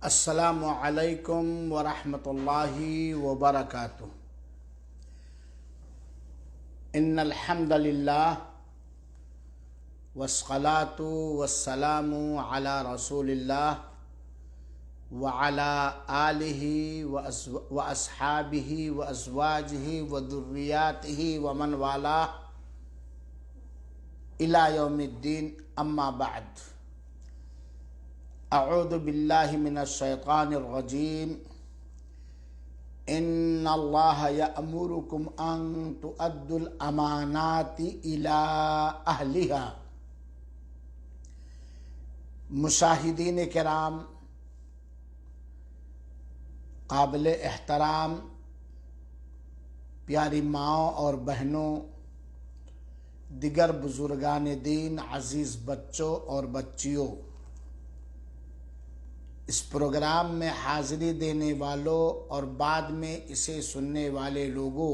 السلام علیکم ورحمۃ اللہ وبرکاتہ۔ ان الحمد للہ والصلاة والسلام علی رسول اللہ وعلی آلہ واصحابہ وازواجہ وذریاتہ ومن والاہ الی یوم الدین، اما بعد۔ اعوذ باللہ من الشیطان الرجیم۔ ان اللہ یأمرکم ان تؤدوا الامانات الی اہلہا۔ مشاہدین کرام، قابل احترام پیاری ماؤں اور بہنوں، دیگر بزرگان دین، عزیز بچوں اور بچیوں، اس پروگرام میں حاضری دینے والوں اور بعد میں اسے سننے والے لوگوں،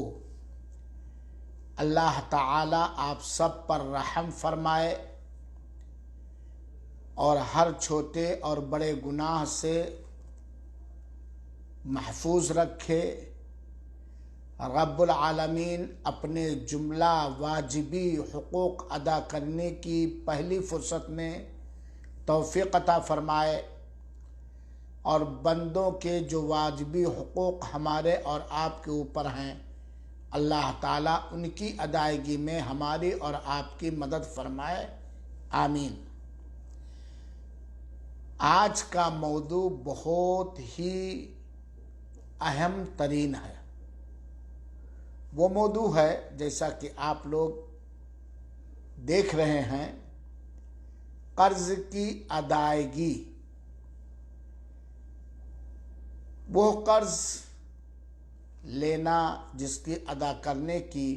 اللہ تعالی آپ سب پر رحم فرمائے اور ہر چھوٹے اور بڑے گناہ سے محفوظ رکھے۔ رب العالمین اپنے جملہ واجبی حقوق ادا کرنے کی پہلی فرصت میں توفیق عطا فرمائے، اور بندوں کے جو واجبی حقوق ہمارے اور آپ کے اوپر ہیں، اللہ تعالیٰ ان کی ادائیگی میں ہماری اور آپ کی مدد فرمائے، آمین۔ آج کا موضوع بہت ہی اہم ترین ہے۔ وہ موضوع ہے، جیسا کہ آپ لوگ دیکھ رہے ہیں، قرض کی ادائیگی۔ وہ قرض لینا جس کی ادا کرنے کی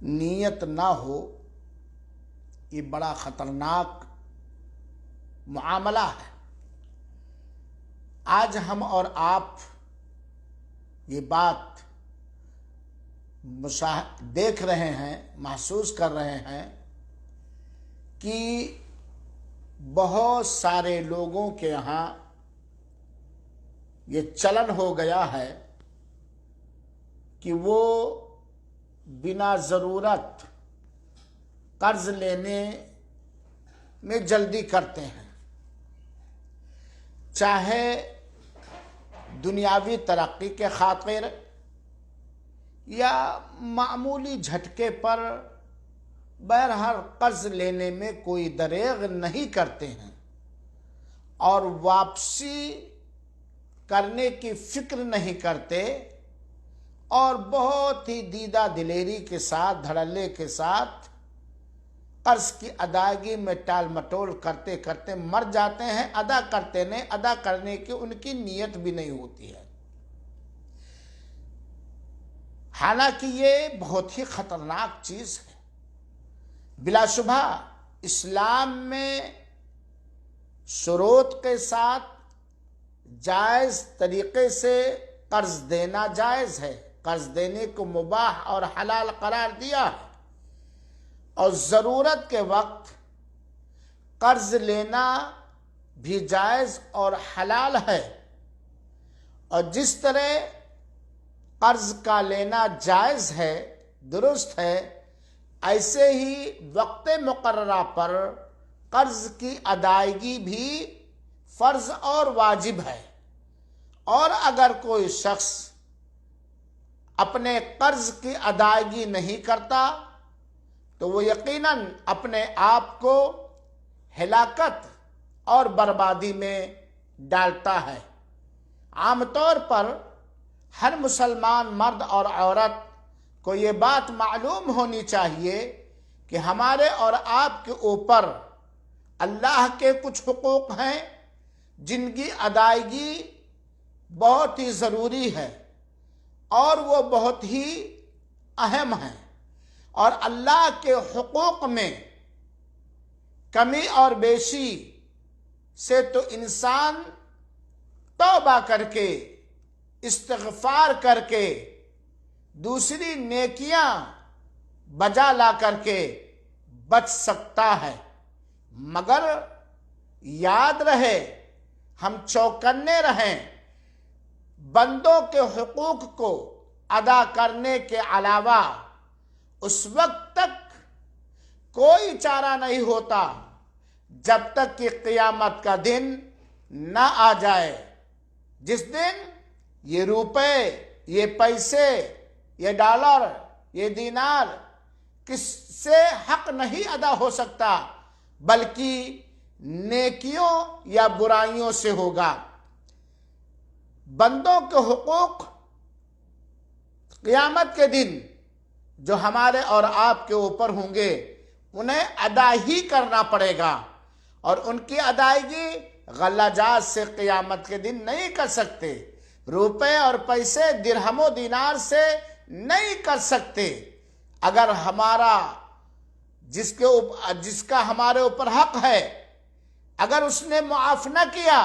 نیت نہ ہو، یہ بڑا خطرناک معاملہ ہے۔ آج ہم اور آپ یہ بات دیکھ رہے ہیں، محسوس کر رہے ہیں کہ بہت سارے لوگوں کے یہاں یہ چلن ہو گیا ہے کہ وہ بنا ضرورت قرض لینے میں جلدی کرتے ہیں، چاہے دنیاوی ترقی کے خاطر یا معمولی جھٹکے پر، بہرحال قرض لینے میں کوئی دریغ نہیں کرتے ہیں اور واپسی کرنے کی فکر نہیں کرتے، اور بہت ہی دیدہ دلیری کے ساتھ، دھڑلے کے ساتھ قرض کی ادائیگی میں ٹال مٹول کرتے کرتے مر جاتے ہیں۔ ادا کرتے نہیں، ادا کرنے کی ان کی نیت بھی نہیں ہوتی ہے۔ حالانکہ یہ بہت ہی خطرناک چیز ہے۔ بلا شبہ اسلام میں شروط کے ساتھ جائز طریقے سے قرض دینا جائز ہے، قرض دینے کو مباح اور حلال قرار دیا ہے، اور ضرورت کے وقت قرض لینا بھی جائز اور حلال ہے۔ اور جس طرح قرض کا لینا جائز ہے، درست ہے، ایسے ہی وقت مقررہ پر قرض کی ادائیگی بھی فرض اور واجب ہے۔ اور اگر کوئی شخص اپنے قرض کی ادائیگی نہیں کرتا تو وہ یقیناً اپنے آپ کو ہلاکت اور بربادی میں ڈالتا ہے۔ عام طور پر ہر مسلمان مرد اور عورت کو یہ بات معلوم ہونی چاہیے کہ ہمارے اور آپ کے اوپر اللہ کے کچھ حقوق ہیں جن کی ادائیگی بہت ہی ضروری ہے، اور وہ بہت ہی اہم ہیں، اور اللہ کے حقوق میں کمی اور بیشی سے تو انسان توبہ کر کے، استغفار کر کے، دوسری نیکیاں بجا لا کر کے بچ سکتا ہے، مگر یاد رہے ہم چوکنے رہیں، بندوں کے حقوق کو ادا کرنے کے علاوہ اس وقت تک کوئی چارہ نہیں ہوتا جب تک کہ قیامت کا دن نہ آ جائے، جس دن یہ روپے، یہ پیسے، یہ ڈالر، یہ دینار کس سے حق نہیں ادا ہو سکتا، بلکہ نیکیوں یا برائیوں سے ہوگا۔ بندوں کے حقوق قیامت کے دن جو ہمارے اور آپ کے اوپر ہوں گے انہیں ادا ہی کرنا پڑے گا، اور ان کی ادائیگی غلہ جات سے قیامت کے دن نہیں کر سکتے، روپے اور پیسے درہم و دینار سے نہیں کر سکتے۔ اگر ہمارا جس کا ہمارے اوپر حق ہے اگر اس نے معاف نہ کیا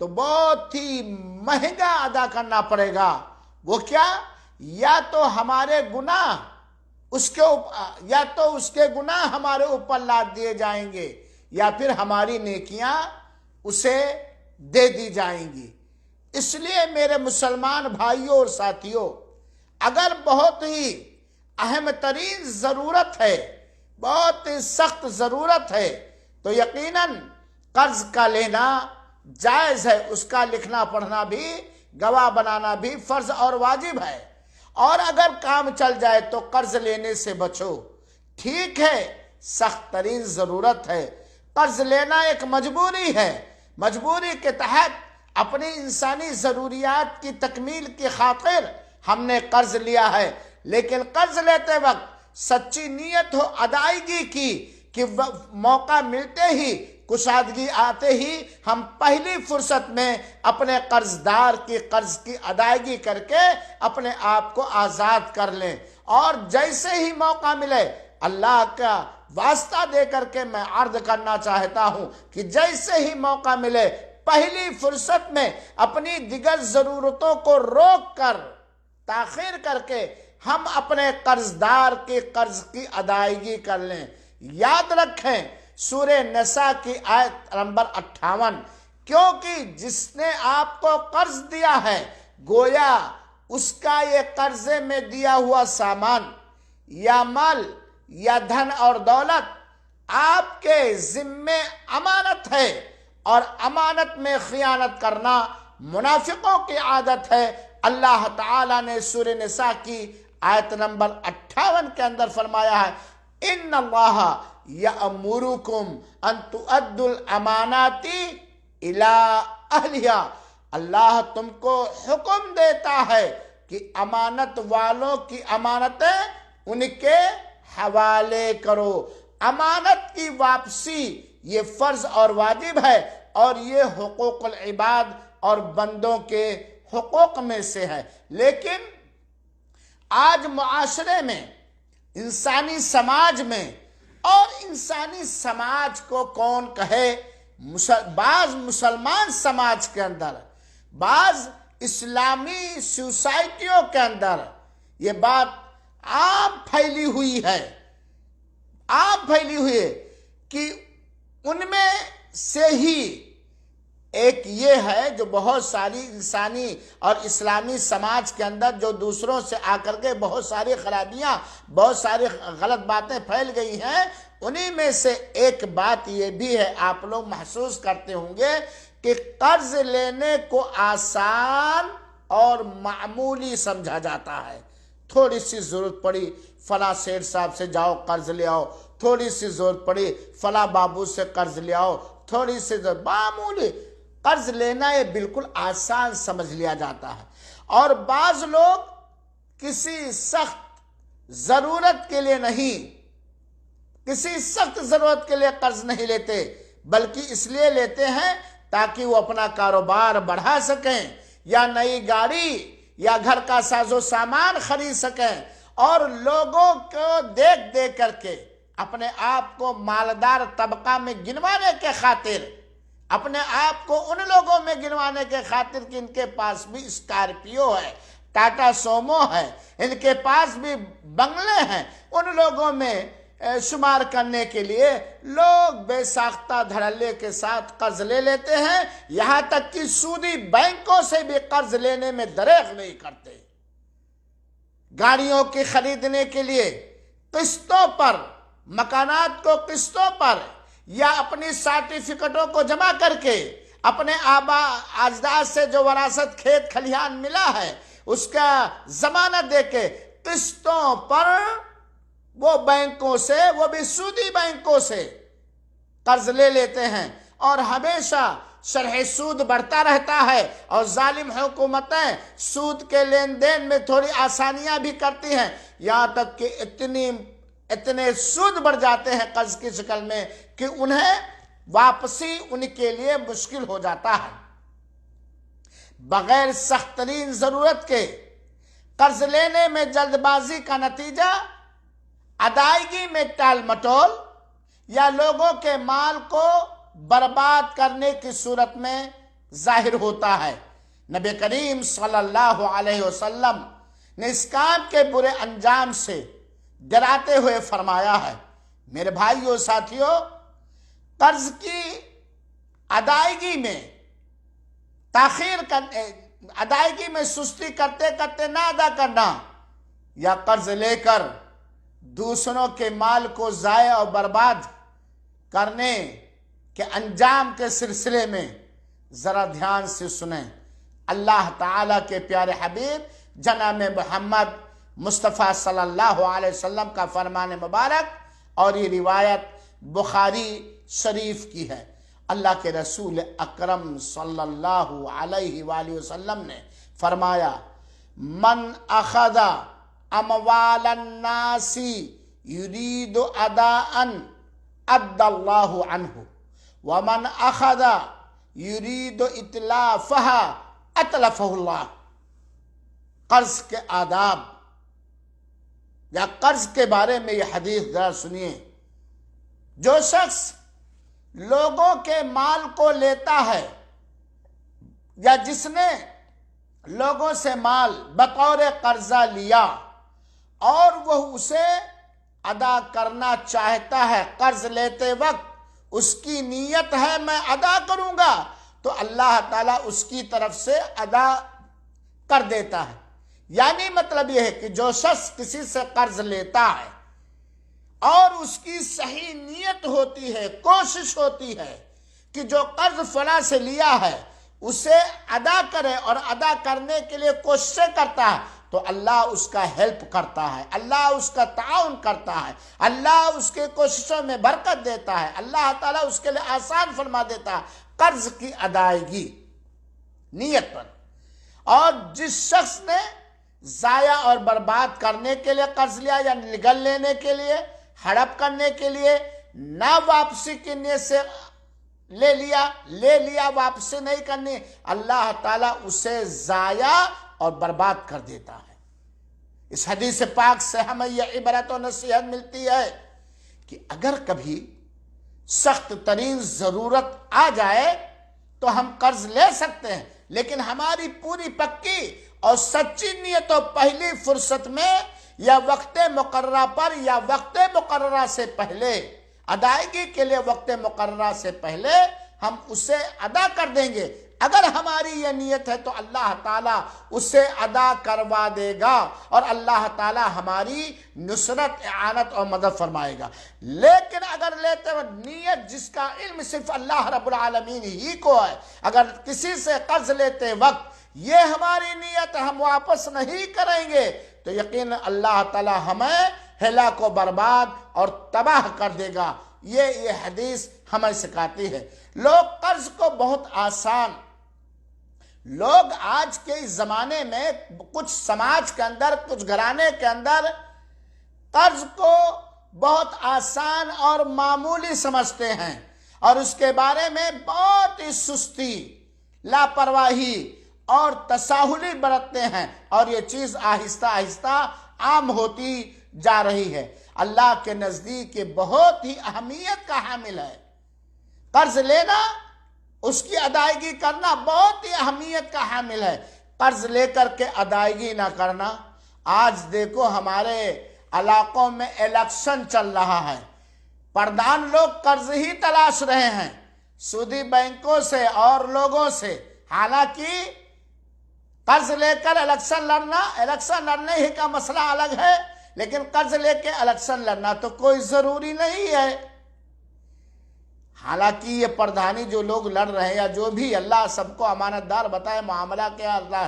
تو بہت ہی مہنگا ادا کرنا پڑے گا۔ وہ کیا؟ یا تو ہمارے گناہ اس کے گناہ ہمارے اوپر لاد دیے جائیں گے، یا پھر ہماری نیکیاں اسے دے دی جائیں گی۔ اس لیے میرے مسلمان بھائیوں اور ساتھیوں، اگر بہت ہی اہم ترین ضرورت ہے، بہت ہی سخت ضرورت ہے، تو یقیناً قرض کا لینا جائز ہے، اس کا لکھنا پڑھنا بھی، گواہ بنانا بھی فرض اور واجب ہے۔ اور اگر کام چل جائے تو قرض لینے سے بچو۔ ٹھیک ہے، سخت ترین ضرورت ہے، قرض لینا ایک مجبوری ہے، مجبوری کے تحت اپنی انسانی ضروریات کی تکمیل کی خاطر ہم نے قرض لیا ہے، لیکن قرض لیتے وقت سچی نیت ہو ادائیگی کی، کہ موقع ملتے ہی، کشادگی آتے ہی ہم پہلی فرصت میں اپنے قرضدار کی قرض کی ادائیگی کر کے اپنے آپ کو آزاد کر لیں۔ اور جیسے ہی موقع ملے، اللہ کا واسطہ دے کر کے میں عرض کرنا چاہتا ہوں کہ جیسے ہی موقع ملے پہلی فرصت میں اپنی دیگر ضرورتوں کو روک کر، تاخیر کر کے ہم اپنے قرضدار کے قرض کی ادائیگی کر لیں۔ یاد رکھیں سورہ نساء کی آیت نمبر 58، کیونکہ جس نے آپ کو قرض دیا ہے گویا اس کا یہ قرضے میں دیا ہوا سامان یا مال یا دھن اور دولت آپ کے ذمے امانت ہے، اور امانت میں خیانت کرنا منافقوں کی عادت ہے۔ اللہ تعالیٰ نے سورہ نساء کی آیت نمبر 58 کے اندر فرمایا ہے، ان اللہ یأمرکم ان تؤدوا الامانات الی اہلہا، اللہ تم کو حکم دیتا ہے کہ امانت والوں کی امانتیں ان کے حوالے کرو۔ امانت کی واپسی یہ فرض اور واجب ہے، اور یہ حقوق العباد اور بندوں کے حقوق میں سے ہے۔ لیکن آج معاشرے میں، انسانی سماج میں، اور انسانی سماج کو کون کہے، بعض مسلمان سماج کے اندر، بعض اسلامی سوسائٹیوں کے اندر یہ بات عام پھیلی ہوئی ہے کہ ان میں سے ہی ایک یہ ہے جو بہت ساری انسانی اور اسلامی سماج کے اندر جو دوسروں سے آ کر کے بہت ساری خرابیاں، بہت ساری غلط باتیں پھیل گئی ہیں، انہی میں سے ایک بات یہ بھی ہے، آپ لوگ محسوس کرتے ہوں گے کہ قرض لینے کو آسان اور معمولی سمجھا جاتا ہے۔ تھوڑی سی ضرورت پڑی فلاں سیٹھ صاحب سے جاؤ قرض لے آؤ، تھوڑی سی ضرورت پڑی فلاں بابو سے قرض لے آؤ، تھوڑی سی معمولی قرض لینا یہ بالکل آسان سمجھ لیا جاتا ہے۔ اور بعض لوگ کسی سخت ضرورت کے لیے قرض نہیں لیتے، بلکہ اس لیے لیتے ہیں تاکہ وہ اپنا کاروبار بڑھا سکیں، یا نئی گاڑی یا گھر کا ساز و سامان خرید سکیں، اور لوگوں کو دیکھ کر کے اپنے آپ کو مالدار طبقہ میں گنوانے کے خاطر، اپنے آپ کو ان لوگوں میں گنوانے کے خاطر کہ ان کے پاس بھی اسکارپیو ہے، ٹاٹا سومو ہے، ان کے پاس بھی بنگلے ہیں، ان لوگوں میں شمار کرنے کے لیے لوگ بے ساختہ دھڑلے کے ساتھ قرض لے لیتے ہیں، یہاں تک کہ سودی بینکوں سے بھی قرض لینے میں دریغ نہیں کرتے۔ گاڑیوں کی خریدنے کے لیے قسطوں پر، مکانات کو قسطوں پر، یا اپنی سرٹیفکیٹوں کو جمع کر کے اپنے آباء اجداد سے جو وراثت کھیت کھلیان ملا ہے اس کا ضمانت دے کے قسطوں پر وہ بینکوں سے، وہ بھی سودی بینکوں سے قرض لے لیتے ہیں، اور ہمیشہ شرح سود بڑھتا رہتا ہے، اور ظالم حکومتیں سود کے لین دین میں تھوڑی آسانیاں بھی کرتی ہیں، یہاں تک کہ اتنے سود بڑھ جاتے ہیں قرض کی شکل میں کہ انہیں واپسی ان کے لیے مشکل ہو جاتا ہے۔ بغیر سخت ترین ضرورت کے قرض لینے میں جلد بازی کا نتیجہ ادائیگی میں ٹال مٹول یا لوگوں کے مال کو برباد کرنے کی صورت میں ظاہر ہوتا ہے۔ نبی کریم صلی اللہ علیہ وسلم نے اس کام کے برے انجام سے ڈراتے ہوئے فرمایا ہے، میرے بھائیوں ساتھیوں، قرض کی ادائیگی میں ادائیگی میں سستی کرتے کرتے نہ ادا کرنا، یا قرض لے کر دوسروں کے مال کو ضائع اور برباد کرنے کے انجام کے سلسلے میں ذرا دھیان سے سنیں۔ اللہ تعالیٰ کے پیارے حبیب جناب محمد مصطفیٰ صلی اللہ علیہ وسلم کا فرمان مبارک، اور یہ روایت بخاری شریف کی ہے۔ اللہ کے رسول اکرم صلی اللہ علیہ وآلہ وسلم نے فرمایا، من اخذ اموال الناس یرید اداء ادى اللہ عنہ، ومن اخذ یرید اتلافها اتلفہ اللہ۔ قرض کے آداب یا قرض کے بارے میں یہ حدیث ذرا سنیے۔ جو شخص لوگوں کے مال کو لیتا ہے، یا جس نے لوگوں سے مال بطور قرضہ لیا اور وہ اسے ادا کرنا چاہتا ہے، قرض لیتے وقت اس کی نیت ہے میں ادا کروں گا، تو اللہ تعالیٰ اس کی طرف سے ادا کر دیتا ہے۔ یعنی مطلب یہ ہے کہ جو شخص کسی سے قرض لیتا ہے اور اس کی صحیح نیت ہوتی ہے، کوشش ہوتی ہے کہ جو قرض فلاں سے لیا ہے اسے ادا کرے، اور ادا کرنے کے لیے کوششیں کرتا ہے، تو اللہ اس کا ہیلپ کرتا ہے، اللہ اس کا تعاون کرتا ہے، اللہ اس کے کوششوں میں برکت دیتا ہے، اللہ تعالیٰ اس کے لیے آسان فرما دیتا ہے قرض کی ادائیگی نیت پر۔ اور جس شخص نے ضائع اور برباد کرنے کے لیے قرض لیا، یا نگل لینے کے لیے، ہڑپ کرنے کے لیے، نہ واپسی کی نیت سے لے لیا واپسی نہیں کرنی، اللہ تعالیٰ اسے ضائع اور برباد کر دیتا ہے۔ اس حدیث پاک سے ہمیں یہ عبرت و نصیحت ملتی ہے کہ اگر کبھی سخت ترین ضرورت آ جائے تو ہم قرض لے سکتے ہیں، لیکن ہماری پوری پکی اور سچی نیت و پہلی فرصت میں، یا وقت مقررہ پر، یا وقت مقررہ سے پہلے، ادائیگی کے لیے وقت مقررہ سے پہلے ہم اسے ادا کر دیں گے۔ اگر ہماری یہ نیت ہے تو اللہ تعالیٰ اسے ادا کروا دے گا، اور اللہ تعالیٰ ہماری نصرت، اعانت اور مدد فرمائے گا۔ لیکن اگر لیتے وقت نیت، جس کا علم صرف اللہ رب العالمین ہی کو ہے، اگر کسی سے قرض لیتے وقت یہ ہماری نیت ہم واپس نہیں کریں گے، تو یقین اللہ تعالیٰ ہمیں ہلاک و برباد اور تباہ کر دے گا۔ یہ حدیث ہمیں سکھاتی ہے۔ لوگ قرض کو بہت آسان، لوگ آج کے اس زمانے میں کچھ سماج کے اندر، کچھ گھرانے کے اندر قرض کو بہت آسان اور معمولی سمجھتے ہیں، اور اس کے بارے میں بہت ہی سستی، لاپرواہی اور تساہلی برتتے ہیں، اور یہ چیز آہستہ آہستہ عام ہوتی جا رہی ہے۔ اللہ کے نزدیک یہ بہت ہی اہمیت کا حامل ہے۔ قرض لینا، اس کی ادائیگی کرنا بہت ہی اہمیت کا حامل ہے۔ قرض لے کر کے ادائیگی نہ کرنا، آج دیکھو ہمارے علاقوں میں الیکشن چل رہا ہے، پردھان لوگ قرض ہی تلاش رہے ہیں سودی بینکوں سے اور لوگوں سے، حالانکہ قرض لے کر الیکشن لڑنے ہی کا مسئلہ الگ ہے، لیکن قرض لے کے الیکشن لڑنا تو کوئی ضروری نہیں ہے۔ حالانکہ یہ پردھانی جو لوگ لڑ رہے ہیں یا جو بھی، اللہ سب کو امانت دار بتائے، معاملہ کیا اللہ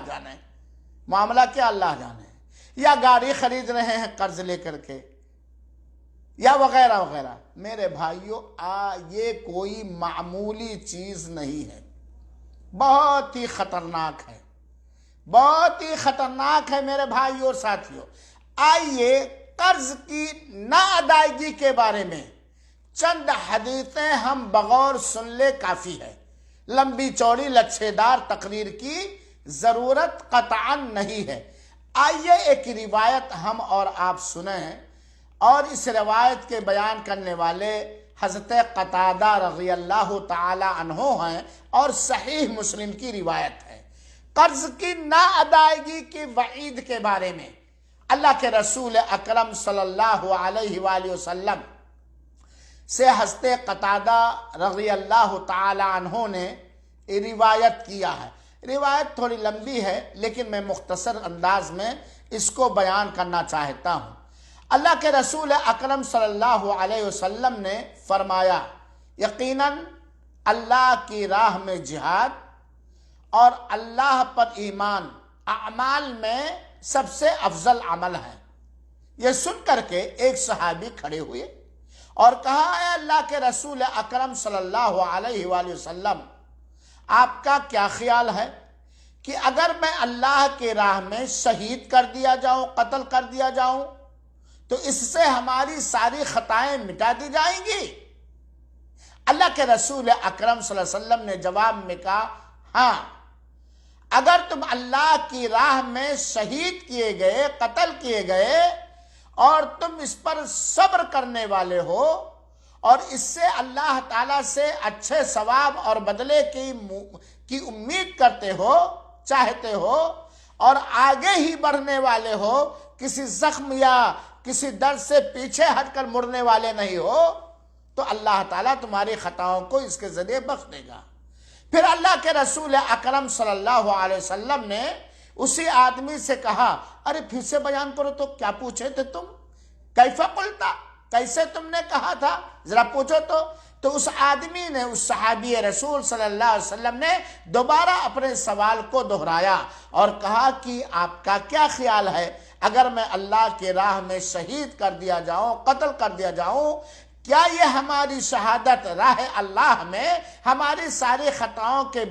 جانے، یا گاڑی خرید رہے ہیں قرض لے کر کے یا وغیرہ وغیرہ۔ میرے بھائیوں، یہ کوئی معمولی چیز نہیں ہے، بہت ہی خطرناک ہے، بہت ہی خطرناک ہے میرے بھائیوں اور ساتھیوں۔ آئیے قرض کی نا ادائیگی کے بارے میں چند حدیثیں ہم بغور سن لے کافی ہے، لمبی چوڑی لچھے دار تقریر کی ضرورت قطعاً نہیں ہے۔ آئیے ایک روایت ہم اور آپ سنیں، اور اس روایت کے بیان کرنے والے حضرت قتادہ رضی اللہ تعالی عنہ ہیں، اور صحیح مسلم کی روایت ہے۔ قرض کی نا ادائیگی کی وعید کے بارے میں اللہ کے رسول اکرم صلی اللہ علیہ وآلہ وسلم سے حضرت قتادہ رضی اللہ تعالی عنہ نے روایت کیا ہے۔ روایت تھوڑی لمبی ہے، لیکن میں مختصر انداز میں اس کو بیان کرنا چاہتا ہوں۔ اللہ کے رسول اکرم صلی اللہ علیہ وسلم نے فرمایا، یقیناً اللہ کی راہ میں جہاد اور اللہ پر ایمان اعمال میں سب سے افضل عمل ہے۔ یہ سن کر کے ایک صحابی کھڑے ہوئے اور کہا، اے اللہ کے رسول اکرم صلی اللہ علیہ وآلہ وسلم، آپ کا کیا خیال ہے کہ اگر میں اللہ کے راہ میں شہید کر دیا جاؤں، قتل کر دیا جاؤں، تو اس سے ہماری ساری خطائیں مٹا دی جائیں گی؟ اللہ کے رسول اکرم صلی اللہ علیہ وسلم نے جواب میں کہا، ہاں، اگر تم اللہ کی راہ میں شہید کیے گئے، قتل کیے گئے، اور تم اس پر صبر کرنے والے ہو اور اس سے اللہ تعالیٰ سے اچھے ثواب اور بدلے کی امید کرتے ہو، چاہتے ہو، اور آگے ہی بڑھنے والے ہو، کسی زخم یا کسی درد سے پیچھے ہٹ کر مڑنے والے نہیں ہو، تو اللہ تعالیٰ تمہاری خطاؤں کو اس کے ذریعے بخش دے گا۔ پھر اللہ کے رسول اکرم صلی اللہ علیہ وسلم نے اسی آدمی سے کہا، ارے پھر سے بیان کرو، تو کیا پوچھے تھے تم؟ کیف قلتا، کیسے تم نے کہا تھا، ذرا پوچھو تو اس آدمی نے، اس صحابی رسول صلی اللہ علیہ وسلم نے دوبارہ اپنے سوال کو دہرایا اور کہا کہ آپ کا کیا خیال ہے، اگر میں اللہ کی راہ میں شہید کر دیا جاؤں، قتل کر دیا جاؤں، کیا یہ ہماری شہادت راہ اللہ میں ہماری ساری خطاؤں کے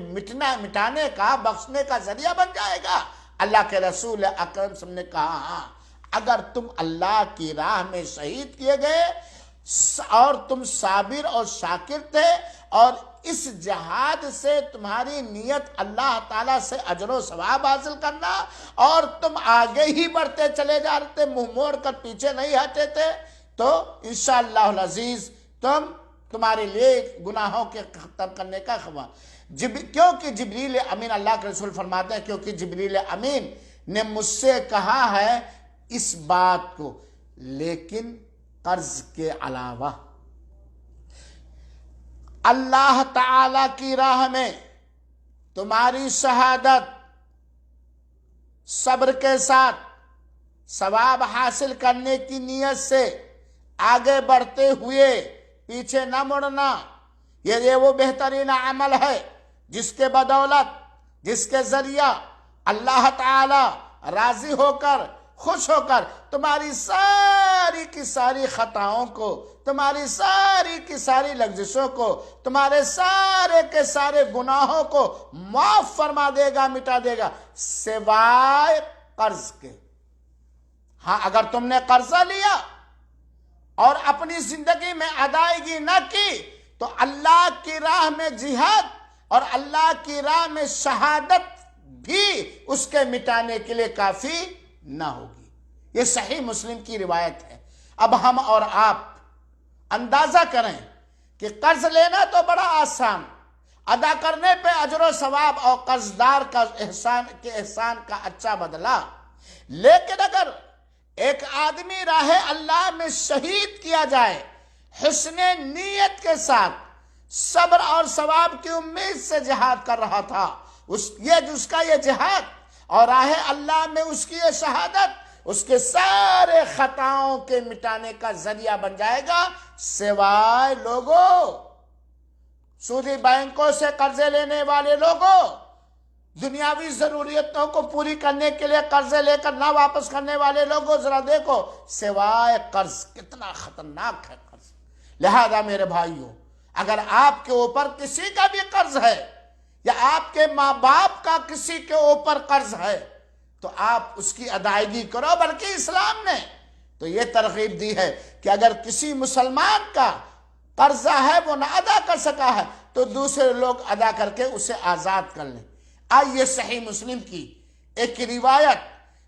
مٹانے کا، بخشنے کا ذریعہ بن جائے گا؟ اللہ کے رسول اکرم صلی اللہ علیہ وسلم نے کہا، ہاں، اگر تم اللہ کی راہ میں شہید کیے گئے اور تم صابر اور شاکر تھے، اور اس جہاد سے تمہاری نیت اللہ تعالیٰ سے اجر و ثواب حاصل کرنا، اور تم آگے ہی بڑھتے چلے جا رہے تھے، منہ موڑ کر پیچھے نہیں ہٹے تھے، تو انشاءاللہ العزیز تمہارے لیے گناہوں کے ختم کرنے کا خبر، کیونکہ جبریل امین، اللہ کے رسول فرماتے ہیں، کیونکہ جبریل امین نے مجھ سے کہا ہے اس بات کو، لیکن قرض کے علاوہ اللہ تعالی کی راہ میں تمہاری شہادت صبر کے ساتھ ثواب حاصل کرنے کی نیت سے آگے بڑھتے ہوئے پیچھے نہ مڑنا، یہ وہ بہترین عمل ہے جس کے بدولت، جس کے ذریعہ اللہ تعالی راضی ہو کر، خوش ہو کر تمہاری ساری کی ساری خطاؤں کو، تمہاری ساری کی ساری لغزشوں کو، تمہارے سارے کے سارے گناہوں کو معاف فرما دے گا، مٹا دے گا، سوائے قرض کے۔ ہاں، اگر تم نے قرضہ لیا اور اپنی زندگی میں ادائیگی نہ کی، تو اللہ کی راہ میں جہاد اور اللہ کی راہ میں شہادت بھی اس کے مٹانے کے لیے کافی نہ ہوگی۔ یہ صحیح مسلم کی روایت ہے۔ اب ہم اور آپ اندازہ کریں کہ قرض لینا تو بڑا آسان، ادا کرنے پہ اجر و ثواب اور قرضدار کا احسان کا اچھا بدلہ، لیکن اگر ایک آدمی راہ اللہ میں شہید کیا جائے حسن نیت کے ساتھ، صبر اور ثواب کی امید سے جہاد کر رہا تھا، اس کا یہ جہاد اور راہ اللہ میں اس کی یہ شہادت اس کے سارے خطاؤں کے مٹانے کا ذریعہ بن جائے گا، سوائے لوگوں، سودی بینکوں سے قرضے لینے والے لوگوں، دنیاوی ضروریتوں کو پوری کرنے کے لیے قرضے لے کر نہ واپس کرنے والے لوگوں، ذرا دیکھو سوائے قرض کتنا خطرناک ہے قرض۔ لہذا میرے بھائیوں، اگر آپ کے اوپر کسی کا بھی قرض ہے یا آپ کے ماں باپ کا کسی کے اوپر قرض ہے تو آپ اس کی ادائیگی کرو، بلکہ اسلام نے تو یہ ترغیب دی ہے کہ اگر کسی مسلمان کا قرضہ ہے وہ نہ ادا کر سکا ہے تو دوسرے لوگ ادا کر کے اسے آزاد کر لیں۔ آئیے صحیح مسلم کی ایک روایت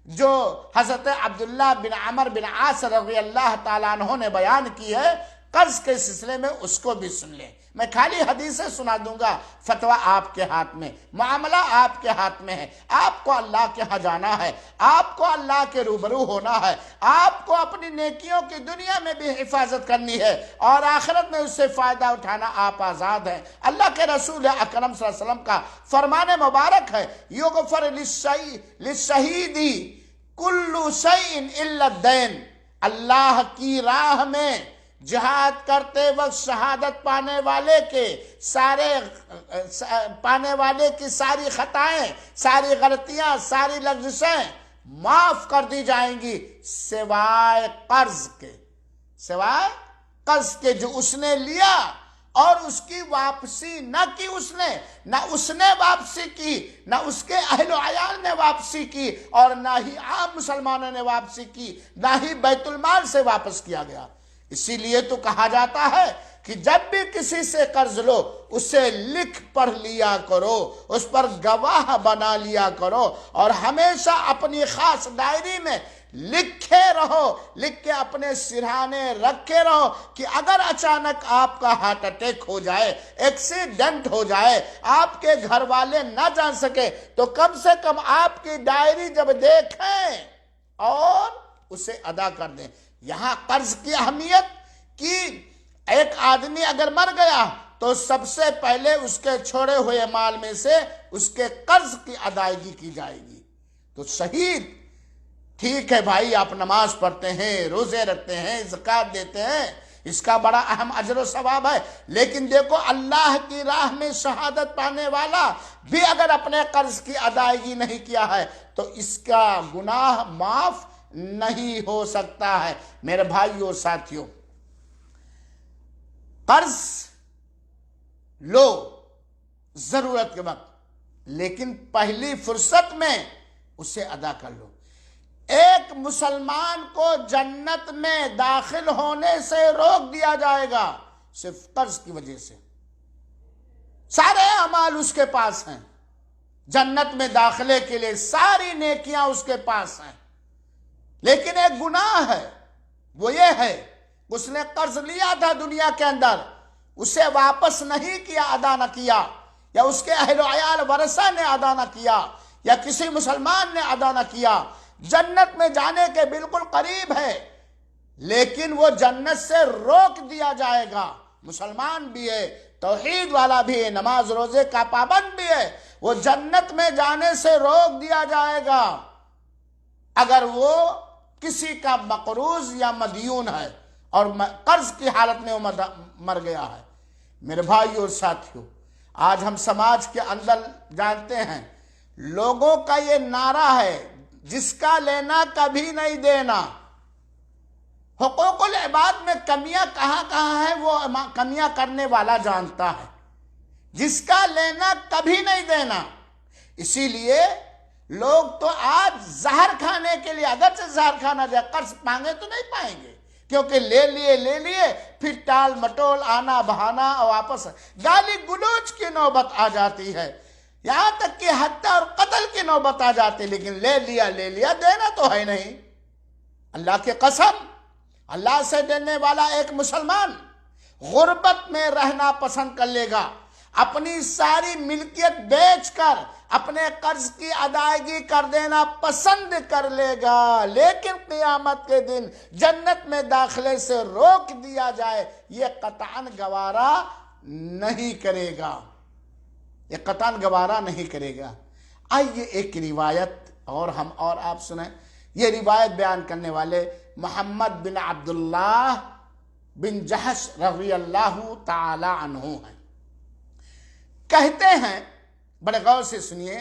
جو حضرت عبداللہ بن عمر بن عاص رضی اللہ تعالیٰ عنہ نے بیان کی ہے، قرض کے سلسلے میں اس کو بھی سن لیں۔ میں خالی حدیثیں سنا دوں گا، فتویٰ آپ کے ہاتھ میں، معاملہ آپ کے ہاتھ میں ہے، آپ کو اللہ کے ہاں جانا ہے، آپ کو اللہ کے روبرو ہونا ہے، آپ کو اپنی نیکیوں کی دنیا میں بھی حفاظت کرنی ہے اور آخرت میں اس سے فائدہ اٹھانا آپ آزاد ہیں۔ اللہ کے رسول اکرم صلی اللہ علیہ وسلم کا فرمان مبارک ہے، یغفر للشہید کل شیء الا الدین، اللہ کی راہ میں جہاد کرتے وقت شہادت پانے والے کی ساری خطائیں، ساری غلطیاں، ساری لغزشیں معاف کر دی جائیں گی، سوائے قرض کے جو اس نے لیا اور اس کی واپسی نہ کی، نہ اس نے واپسی کی، نہ اس کے اہل و عیال نے واپسی کی، اور نہ ہی عام مسلمانوں نے واپسی کی، نہ ہی بیت المال سے واپس کیا گیا۔ اسی لیے تو کہا جاتا ہے کہ جب بھی کسی سے قرض لو اسے لکھ پڑھ لیا کرو، اس پر گواہ بنا لیا کرو، اور ہمیشہ اپنی خاص ڈائری میں لکھے رہو، لکھ کے اپنے سرہانے رکھے رہو کہ اگر اچانک آپ کا ہارٹ اٹیک ہو جائے، ایکسیڈنٹ ہو جائے، آپ کے گھر والے نہ جان سکے تو کم سے کم آپ کی ڈائری جب دیکھیں اور اسے ادا کر دیں۔ یہاں قرض کی اہمیت کی، ایک آدمی اگر مر گیا تو سب سے پہلے اس کے چھوڑے ہوئے مال میں سے اس کے قرض کی ادائیگی کی جائے گی۔ تو شہید ٹھیک ہے بھائی، آپ نماز پڑھتے ہیں، روزے رکھتے ہیں، زکوٰۃ دیتے ہیں، اس کا بڑا اہم اجر و ثواب ہے، لیکن دیکھو اللہ کی راہ میں شہادت پانے والا بھی اگر اپنے قرض کی ادائیگی نہیں کیا ہے تو اس کا گناہ معاف نہیں ہو سکتا ہے۔ میرے بھائیوں اور ساتھیوں، قرض لو ضرورت کے وقت، لیکن پہلی فرصت میں اسے ادا کر لو۔ ایک مسلمان کو جنت میں داخل ہونے سے روک دیا جائے گا صرف قرض کی وجہ سے۔ سارے اعمال اس کے پاس ہیں، جنت میں داخلے کے لیے ساری نیکیاں اس کے پاس ہیں، لیکن ایک گناہ ہے، وہ یہ ہے اس نے قرض لیا تھا دنیا کے اندر، اسے واپس نہیں کیا، ادا نہ کیا، یا اس کے اہل و عیال ورثہ نے ادا نہ کیا، یا کسی مسلمان نے ادا نہ کیا، جنت میں جانے کے بالکل قریب ہے لیکن وہ جنت سے روک دیا جائے گا۔ مسلمان بھی ہے، توحید والا بھی ہے، نماز روزے کا پابند بھی ہے، وہ جنت میں جانے سے روک دیا جائے گا اگر وہ کسی کا مقروض یا مدیون ہے اور قرض کی حالت میں وہ مر گیا ہے۔ میرے بھائیو اور ساتھیو، آج ہم سماج کے اندر جانتے ہیں لوگوں کا یہ نعرہ ہے، جس کا لینا کبھی نہیں دینا۔ حقوق العباد میں کمیاں کہاں ہیں وہ کمیاں کرنے والا جانتا ہے، جس کا لینا کبھی نہیں دینا۔ اسی لیے لوگ تو آج زہر کھانے کے لیے، اگرچہ زہر کھانا جائے، قرض مانگے تو نہیں پائیں گے، کیونکہ لے لیے پھر ٹال مٹول، آنا بہانا اور واپس گالی گلوچ کی نوبت آ جاتی ہے، یہاں تک کہ حتیٰ اور قتل کی نوبت آ جاتی، لیکن لے لیا دینا تو ہے نہیں۔ اللہ کی قسم، اللہ سے ڈرنے والا ایک مسلمان غربت میں رہنا پسند کر لے گا، اپنی ساری ملکیت بیچ کر اپنے قرض کی ادائیگی کر دینا پسند کر لے گا، لیکن قیامت کے دن جنت میں داخلے سے روک دیا جائے یہ قطعاً گوارا نہیں کرے گا، یہ قطعاً گوارا نہیں کرے گا۔ آئیے ایک روایت اور ہم اور آپ سنیں۔ یہ روایت بیان کرنے والے محمد بن عبداللہ بن جحش رضی اللہ تعالی عنہ ہیں۔ کہتے ہیں، بڑے غور سے سنیے،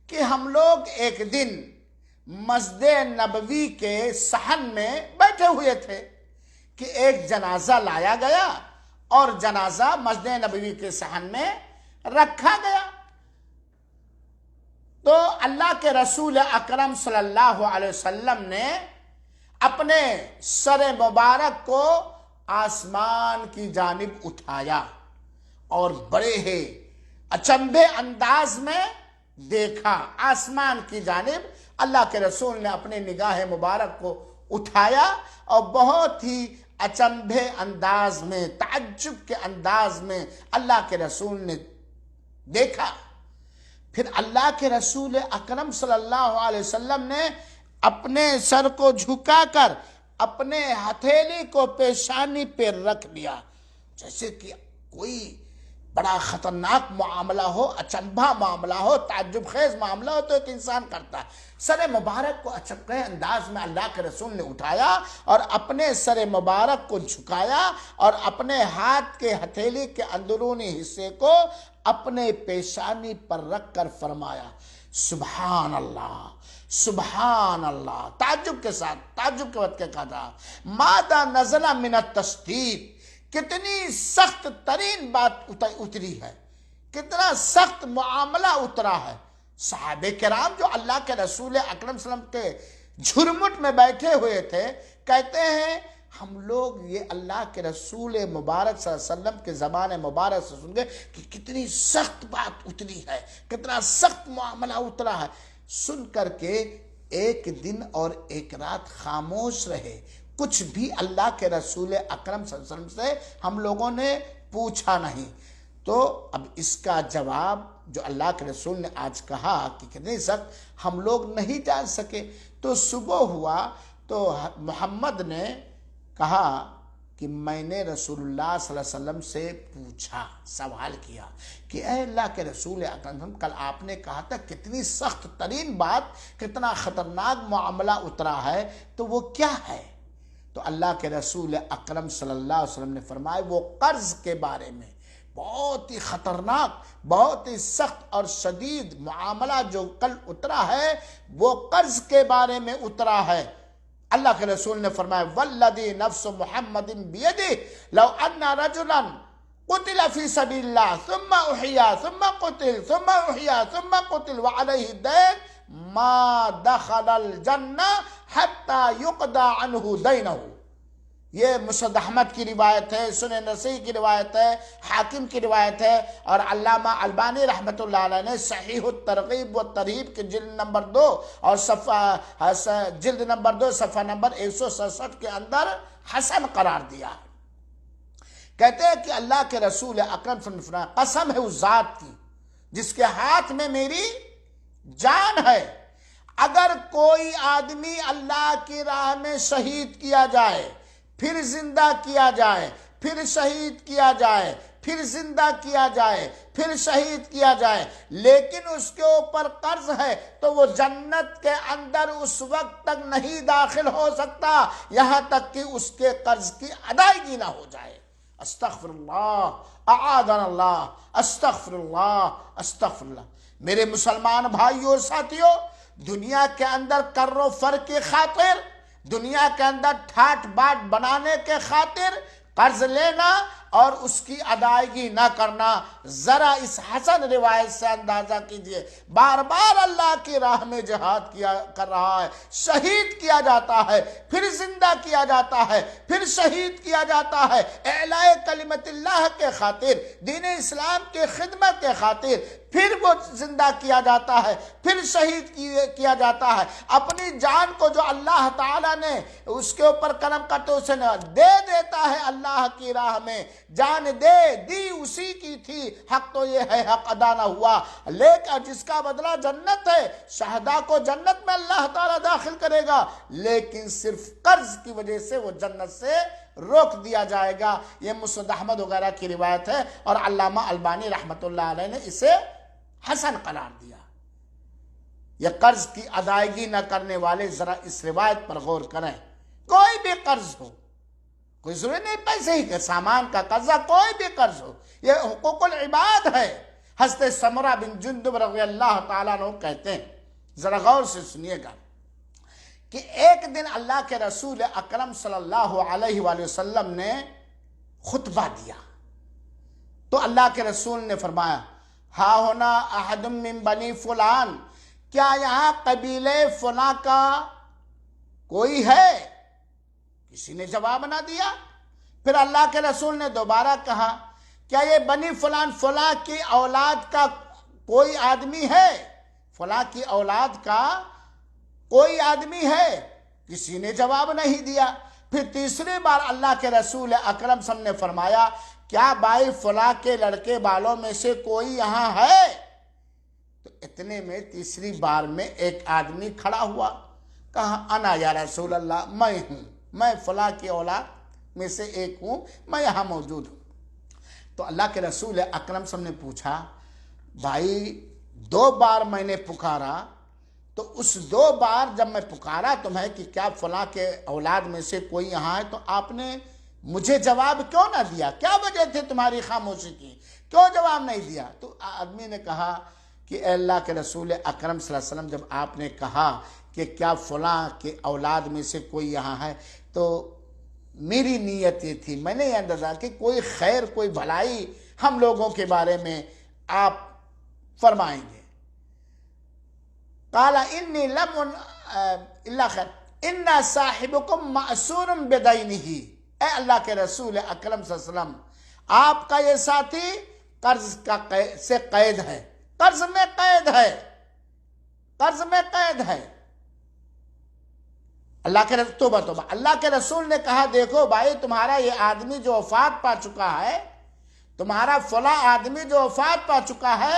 کہ ہم لوگ ایک دن مسجد نبوی کے صحن میں بیٹھے ہوئے تھے کہ ایک جنازہ لایا گیا اور جنازہ مسجد نبوی کے صحن میں رکھا گیا۔ تو اللہ کے رسول اکرم صلی اللہ علیہ وسلم نے اپنے سر مبارک کو آسمان کی جانب اٹھایا اور بڑے ہی اچنبھے انداز میں دیکھا۔ آسمان کی جانب اللہ کے رسول نے اپنے نگاہ مبارک کو اٹھایا اور بہت ہی اچنبھے انداز میں، تعجب کے انداز میں اللہ کے رسول نے دیکھا۔ پھر اللہ کے رسول اکرم صلی اللہ علیہ وسلم نے اپنے سر کو جھکا کر اپنے ہتھیلی کو پیشانی پہ رکھ لیا، جیسے کہ کوئی بڑا خطرناک معاملہ ہو، اچنبھا معاملہ ہو، تعجب خیز معاملہ ہو تو ایک انسان کرتا ہے۔ سر مبارک کو اچنبھے انداز میں اللہ کے رسول نے اٹھایا اور اپنے سر مبارک کو جھکایا اور اپنے ہاتھ کے ہتھیلی کے اندرونی حصے کو اپنے پیشانی پر رکھ کر فرمایا، سبحان اللہ، سبحان اللہ، تعجب کے ساتھ، تعجب کے وقت کے کہا، ماذا نزل من التصدیق، کتنی سخت ترین بات اتری ہے، کتنا سخت معاملہ اترا ہے۔ صحابہ کرام جو اللہ کے رسول اکرم صلی اللہ علیہ وسلم کے جھرمٹ میں بیٹھے ہوئے تھے، کہتے ہیں ہم لوگ یہ اللہ کے رسول مبارک صلی اللہ علیہ وسلم کے زبان مبارک سے سن گئے کہ کتنی سخت بات اتری ہے، کتنا سخت معاملہ اترا ہے۔ سن کر کے ایک دن اور ایک رات خاموش رہے، کچھ بھی اللہ کے رسول اکرم صلی اللہ علیہ وسلم سے ہم لوگوں نے پوچھا نہیں۔ تو اب اس کا جواب جو اللہ کے رسول نے آج کہا کہ کتنی سخت، ہم لوگ نہیں جان سکے۔ تو صبح ہوا تو محمد نے کہا کہ میں نے رسول اللہ صلی اللہ علیہ وسلم سے پوچھا، سوال کیا کہ اے اللہ کے رسول اکرم، کل آپ نے کہا تھا کتنی سخت ترین بات، کتنا خطرناک معاملہ اترا ہے، تو وہ کیا ہے؟ تو اللہ کے رسول اکرم صلی اللہ علیہ وسلم نے فرمایا وہ قرض کے بارے میں بہت ہی خطرناک، بہت ہی سخت اور شدید معاملہ جو کل اترا ہے وہ قرض کے بارے میں اترا ہے۔ اللہ کے رسول نے فرمایا والذی نفس محمد بیدہ لو ان رجلا قتل فی سبیل اللہ ثم احیا ثم قتل ثم احیا ثم قتل وعلیہ الدین ما دخل الجنہ حتی یقضی عنہ دینہ۔ یہ مسند احمد کی روایت ہے، سنن نسائی کی روایت ہے، حاکم کی روایت ہے، اور علامہ البانی رحمۃ اللہ علیہ نے صحیح الترغیب والترہیب کے جلد نمبر 2 اور جلد نمبر 2 صفحہ نمبر 167 کے اندر حسن قرار دیا ہے۔ کہتے ہیں کہ اللہ کے رسول اکرم صلی اللہ علیہ وسلم، قسم ہے اس ذات کی جس کے ہاتھ میں میری جان ہے، اگر کوئی آدمی اللہ کی راہ میں شہید کیا جائے، پھر زندہ کیا جائے، پھر شہید کیا جائے، پھر زندہ کیا جائے، پھر شہید کیا جائے، لیکن اس کے اوپر قرض ہے تو وہ جنت کے اندر اس وقت تک نہیں داخل ہو سکتا یہاں تک کہ اس کے قرض کی ادائیگی نہ ہو جائے۔ استغفر اللہ، اعاذنا اللہ، استغفر اللہ، استغفر اللہ۔ میرے مسلمان بھائیوں اور ساتھیوں، دنیا کے اندر کر و فر کی خاطر، دنیا کے اندر ٹھاٹ باٹ بنانے کے خاطر قرض لینا اور اس کی ادائیگی نہ کرنا، ذرا اس حسن روایت سے اندازہ کیجئے، بار بار اللہ کی راہ میں جہاد کر رہا ہے، شہید کیا جاتا ہے، پھر زندہ کیا جاتا ہے، پھر شہید کیا جاتا ہے، اعلاء کلمت اللہ کے خاطر، دین اسلام کے خدمت کے خاطر، پھر وہ زندہ کیا جاتا ہے، پھر شہید کیا جاتا ہے، اپنی جان کو جو اللہ تعالیٰ نے اس کے اوپر کرم کرتے اسے دے دیتا ہے اللہ کی راہ میں، جان دے دی اسی کی تھی، حق تو یہ ہے حق ادا نہ ہوا، لیکن جس کا بدلہ جنت ہے، شہداء کو جنت میں اللہ تعالیٰ داخل کرے گا، لیکن صرف قرض کی وجہ سے وہ جنت سے روک دیا جائے گا۔ یہ مسند احمد وغیرہ کی روایت ہے، اور علامہ البانی رحمۃ اللہ علیہ نے اسے حسن قرار دیا۔ یہ قرض کی ادائیگی نہ کرنے والے ذرا اس روایت پر غور کریں۔ کوئی بھی قرض ہو، کوئی ضروری نہیں پیسے ہی کہ سامان کا قرضہ، کوئی بھی قرض ہو، یہ حقوق العباد ہے۔ حضرت سمرہ بن جندب رضی اللہ تعالیٰ عنہ کہتے ہیں، ذرا غور سے سنیے گا، کہ ایک دن اللہ کے رسول اکرم صلی اللہ علیہ وآلہ وسلم نے خطبہ دیا، تو اللہ کے رسول نے فرمایا، ہا ہونا احد من بنی فلان، کیا یہاں قبیلے فلاں کا کوئی ہے؟ کسی نے جواب نہ دیا۔ پھر اللہ کے رسول نے دوبارہ کہا، کیا یہ بنی فلان فلاں کی اولاد کا کوئی آدمی ہے؟ فلاں کی اولاد کا کوئی آدمی ہے؟ کسی نے جواب نہیں دیا۔ پھر تیسری بار اللہ کے رسول اکرم صلی اللہ علیہ وسلم نے فرمایا، کیا بھائی فلاں کے لڑکے والوں میں سے کوئی یہاں ہے؟ تو اتنے میں تیسری بار میں ایک آدمی کھڑا ہوا، کہا، انا یا رسول اللہ، میں ہوں، میں فلاں کی اولاد میں سے ایک ہوں، میں یہاں موجود ہوں۔ تو اللہ کے رسول اکرم صلی اللہ علیہ وسلم نے پوچھا، بھائی 2 بار میں نے پکارا، تو اس 2 بار جب میں پکارا تمہیں کہ کیا فلاں کے اولاد میں سے کوئی یہاں ہے، تو آپ نے مجھے جواب کیوں نہ دیا؟ کیا وجہ تھی تمہاری خاموشی کی؟ کیوں جواب نہیں دیا؟ تو آدمی نے کہا کہ اے اللہ کے رسول اکرم صلی اللہ علیہ وسلم، جب آپ نے کہا کہ کیا فلاں کے اولاد میں سے کوئی یہاں ہے، تو میری نیت یہ تھی، میں نے یہ اندازہ کہ کوئی خیر، کوئی بھلائی ہم لوگوں کے بارے میں آپ فرمائیں گے۔ قال انی لم الا خیر ان صاحبکم معصور بدینہ، اے اللہ کے رسول اکرم صلی اللہ علیہ وسلم، آپ کا یہ ساتھی قرض سے قید ہے، قرض میں قید ہے، قرض میں قید ہے۔ توبہ اللہ کے رسول نے کہا، دیکھو بھائی، تمہارا یہ آدمی جو وفات پا چکا ہے، تمہارا فلاں آدمی جو وفات پا چکا ہے،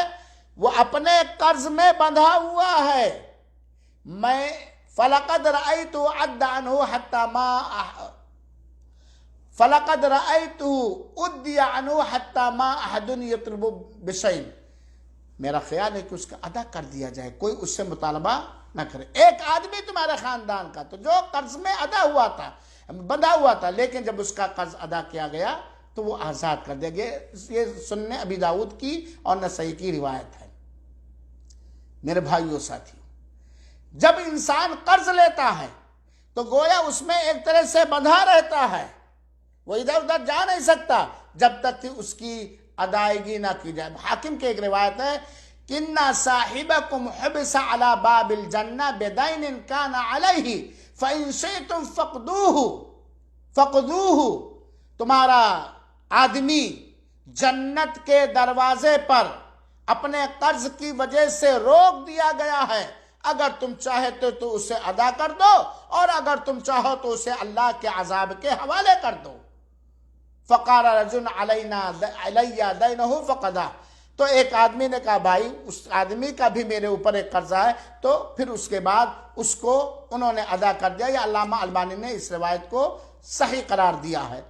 وہ اپنے قرض میں بندھا ہوا ہے۔ میں فَلَقَدْ رَأَيْتُ عَدَّ عَنْهُ حَتَّى مَا فَلَقَدْ رَأَيْتُهُ اُدِّيَ عَنْهُ حَتَّى مَا أَحَدٌ يَطْلُبُ بِشَيْءٍ، میرا خیال ہے کہ اس کا ادا کر دیا جائے، کوئی اس سے مطالبہ نہ کرے۔ ایک آدمی تمہارے خاندان کا تو جو قرض میں ادا ہوا تھا، بندھا ہوا تھا، لیکن جب اس کا قرض ادا کیا گیا تو وہ آزاد کر دیا گیا۔ یہ سنن ابی داؤد کی اور نسائی کی روایت ہے۔ میرے بھائیو ساتھیو، جب انسان قرض لیتا ہے تو گویا اس میں ایک طرح سے بندھا رہتا ہے، وہ ادھر ادھر جا نہیں سکتا جب تک کہ اس کی ادائیگی نہ کی جائے۔ حاکم کی ایک روایت ہے، کِنَّ صَاحِبَكُمْ حُبِسَ عَلَى بَابِ الْجَنَّةِ بِدَيْنٍ كَانَ عَلَيْهِ فَإِنْ شِئْتُمْ فَقْدُوهُ، تمہارا آدمی جنت کے دروازے پر اپنے قرض کی وجہ سے روک دیا گیا ہے، اگر تم چاہتے تو اسے ادا کر دو، اور اگر تم چاہو تو اسے اللہ کے عذاب کے حوالے کر دو۔ فقال رجل علیہ دینہ فقدا، تو ایک آدمی نے کہا، بھائی اس آدمی کا بھی میرے اوپر ایک قرضہ ہے، تو پھر اس کے بعد اس کو انہوں نے ادا کر دیا۔ یا علامہ البانی نے اس روایت کو صحیح قرار دیا ہے۔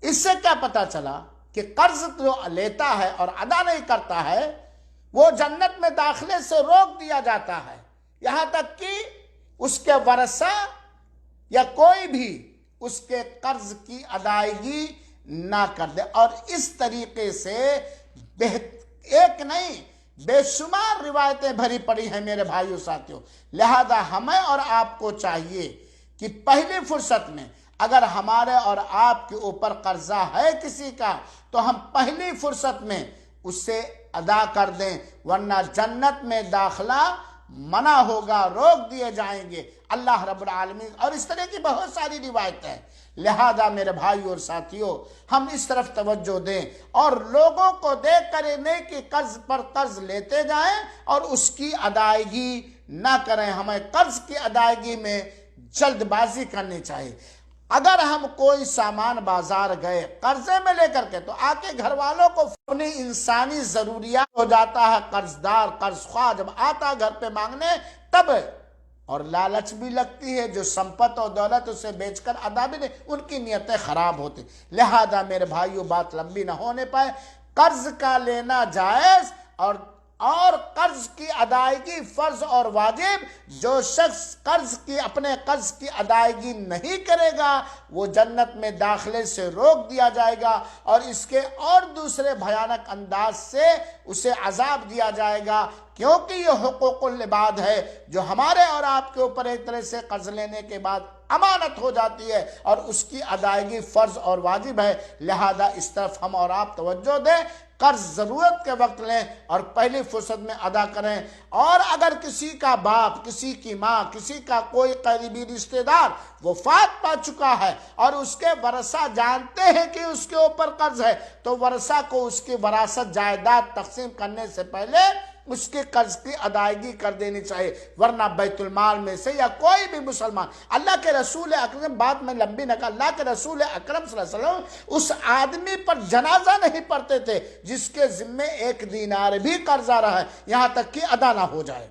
اس سے کیا پتا چلا کہ قرض جو لیتا ہے اور ادا نہیں کرتا ہے، وہ جنت میں داخلے سے روک دیا جاتا ہے، یہاں تک کہ اس کے ورثہ یا کوئی بھی اس کے قرض کی ادائیگی نہ کر دے۔ اور اس طریقے سے ایک نہیں بے شمار روایتیں بھری پڑی ہیں میرے بھائیو ساتھیو۔ لہذا ہمیں اور آپ کو چاہیے کہ پہلی فرصت میں اگر ہمارے اور آپ کے اوپر قرضہ ہے کسی کا، تو ہم پہلی فرصت میں اس سے ادا کر دیں، ورنہ جنت میں داخلہ منع ہوگا، روک دیے جائیں گے اللہ رب العالمین۔ اور اس طرح کی بہت ساری روایتیں ہیں۔ لہذا میرے بھائی اور ساتھیوں، ہم اس طرف توجہ دیں اور لوگوں کو دیکھ کر نہیں کہ قرض پر قرض لیتے جائیں اور اس کی ادائیگی نہ کریں۔ ہمیں قرض کی ادائیگی میں جلد بازی کرنی چاہیے۔ اگر ہم کوئی سامان بازار گئے قرضے میں لے کر کے تو آ کے گھر والوں کو اپنی انسانی ضروریات ہو جاتا ہے قرضدار قرض خواہ جب آتا گھر پہ مانگنے تب، اور لالچ بھی لگتی ہے، جو سمپت اور دولت اسے بیچ کر ادا بھی نہیں، ان کی نیتیں خراب ہوتی۔ لہذا میرے بھائیو بات لمبی نہ ہونے پائے، قرض کا لینا جائز اور قرض کی ادائیگی فرض اور واجب۔ جو شخص اپنے قرض کی ادائیگی نہیں کرے گا وہ جنت میں داخلے سے روک دیا جائے گا، اور اس کے اور دوسرے بھیانک انداز سے اسے عذاب دیا جائے گا، کیونکہ یہ حقوق العباد ہے جو ہمارے اور آپ کے اوپر ایک طرح سے قرض لینے کے بعد امانت ہو جاتی ہے، اور اس کی ادائیگی فرض اور واجب ہے۔ لہذا اس طرف ہم اور آپ توجہ دیں، قرض ضرورت کے وقت لیں اور پہلی فرصت میں ادا کریں۔ اور اگر کسی کا باپ، کسی کی ماں، کسی کا کوئی قریبی رشتہ دار وفات پا چکا ہے اور اس کے ورثہ جانتے ہیں کہ اس کے اوپر قرض ہے، تو ورثہ کو اس کی وراثت جائیداد تقسیم کرنے سے پہلے اس کے قرض کی ادائیگی کر دینی چاہیے، ورنہ بیت المال میں سے یا کوئی بھی مسلمان، اللہ کے رسول اکرم، بات میں لمبی نہ کہا، اللہ کے رسول اکرم صلی اللہ علیہ وسلم اس آدمی پر جنازہ نہیں پڑھتے تھے جس کے ذمے 1 دینار بھی قرضہ رہا ہے، یہاں تک کہ ادا نہ ہو جائے۔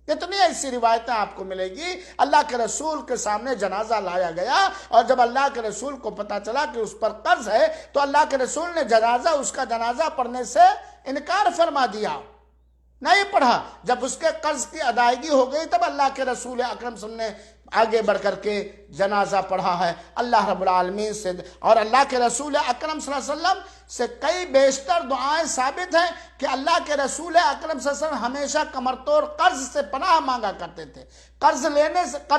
کتنی ایسی روایتیں آپ کو ملے گی، اللہ کے رسول کے سامنے جنازہ لایا گیا اور جب اللہ کے رسول کو پتا چلا کہ اس پر قرض ہے تو اللہ کے رسول نے اس کا جنازہ پڑھنے سے انکار فرما دیا، نہیں پڑھا۔ جب اس کے قرض کی ادائیگی ہو گئی تب اللہ کے رسول اکرم صلی اللہ علیہ وسلم نے آگے بڑھ کر کے جنازہ پڑھا ہے۔ اللہ رب العالمین سے اور اللہ کے رسول اکرم صلی اللہ علیہ وسلم سے کئی بیشتر دعائیں ثابت ہیں کہ اللہ کے رسول اکرم صلی اللہ علیہ وسلم ہمیشہ کمر توڑ قرض سے پناہ مانگا کرتے تھے، قرض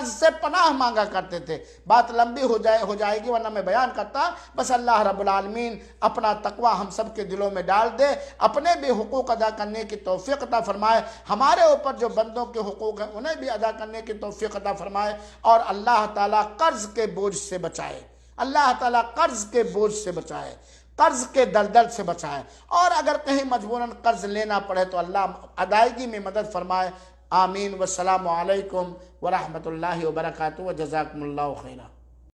سے پناہ مانگا کرتے تھے۔ بات لمبی ہو جائے گی ورنہ میں بیان کرتا، بس اللہ رب العالمین اپنا تقوی ہم سب کے دلوں میں ڈال دے، اپنے بھی حقوق ادا کرنے کی توفیق عطا فرمائے، ہمارے اوپر جو بندوں کے حقوق ہیں انہیں بھی ادا کرنے کی توفیق عطا فرمائے، اور اللہ تعالیٰ قرض کے بوجھ سے بچائے، اللہ تعالیٰ قرض کے بوجھ سے بچائے، قرض کے دلدل سے بچائے، اور اگر کہیں مجبوراً قرض لینا پڑے تو اللہ ادائیگی میں مدد فرمائے۔ آمین۔ والسلام علیکم ورحمۃ اللہ وبرکاتہ، وجزاکم اللہ خیرا۔